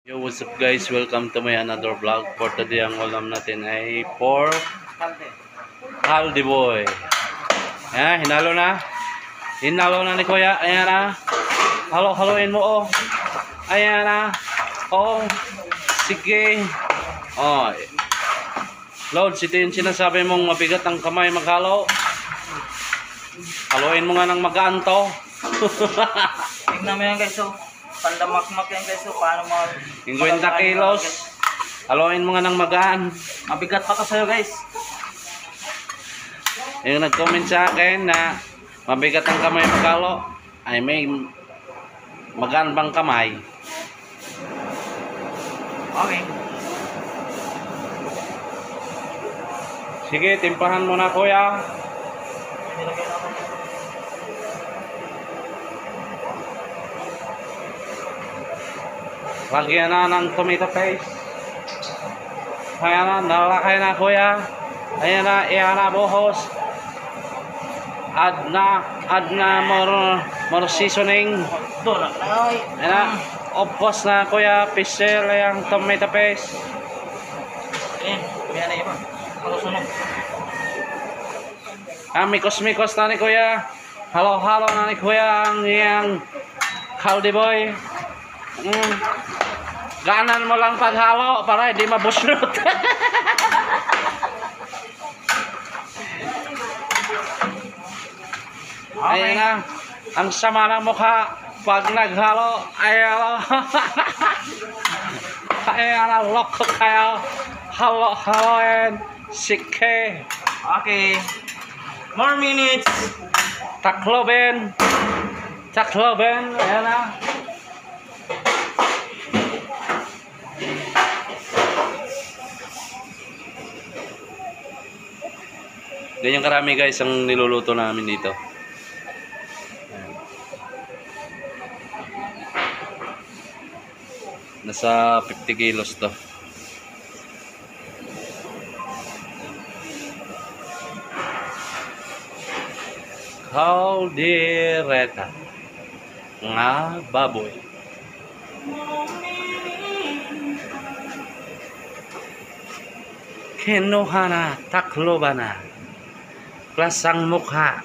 Yo, what's up guys? Welcome to my another vlog. For today, ang ulam natin ay pork haldi boy. Ayan, hinalo na. Hinalo na ni Kuya. Ayan na. Halo-haloin mo oh. Ayan na. Oh. Sige. Oh. Lods, ito yung sinasabi mong mabigat ang kamay maghalo. Haluin mo nga ng magaan to. Tignan mo yan guys, so pandamakmak yan guys, so paano mo 50 kilos. Haluin mo nga ng magaan. mabigat pa to sa'yo guys. Yung nag-comment sa akin na mabigat ang kamay maghalo, ay may magaan bang kamay? Okay. Sige, timplahan mo na Kuya. Lagyan na ng tomato paste. Ayan na, nalakay na Kuya. Ayan na, iyan na buhos. Add na more seasoning. Doon na. Ayan na, opos na Kuya. Pisil yung tomato paste. Ayan, may na iba. Malusunog. Mikos-mikos na ni Kuya. Halo-halo na ni Kuya ang iyang haldi boy. Ganan mo lang paghalo para hindi mabusnot. Ayan na. Ang sama ng mukha pag naghalo. Ayan. Ayan na. Loko kayo. Halo-haloin. Sige. Okay. More minutes. Takloben. Ayan na. Ganyan karami guys ang niluluto namin dito. Ayan. Nasa 50 kilos to. Caldereta nga baboy. Kinuha na, takloban na. Klasang mukha.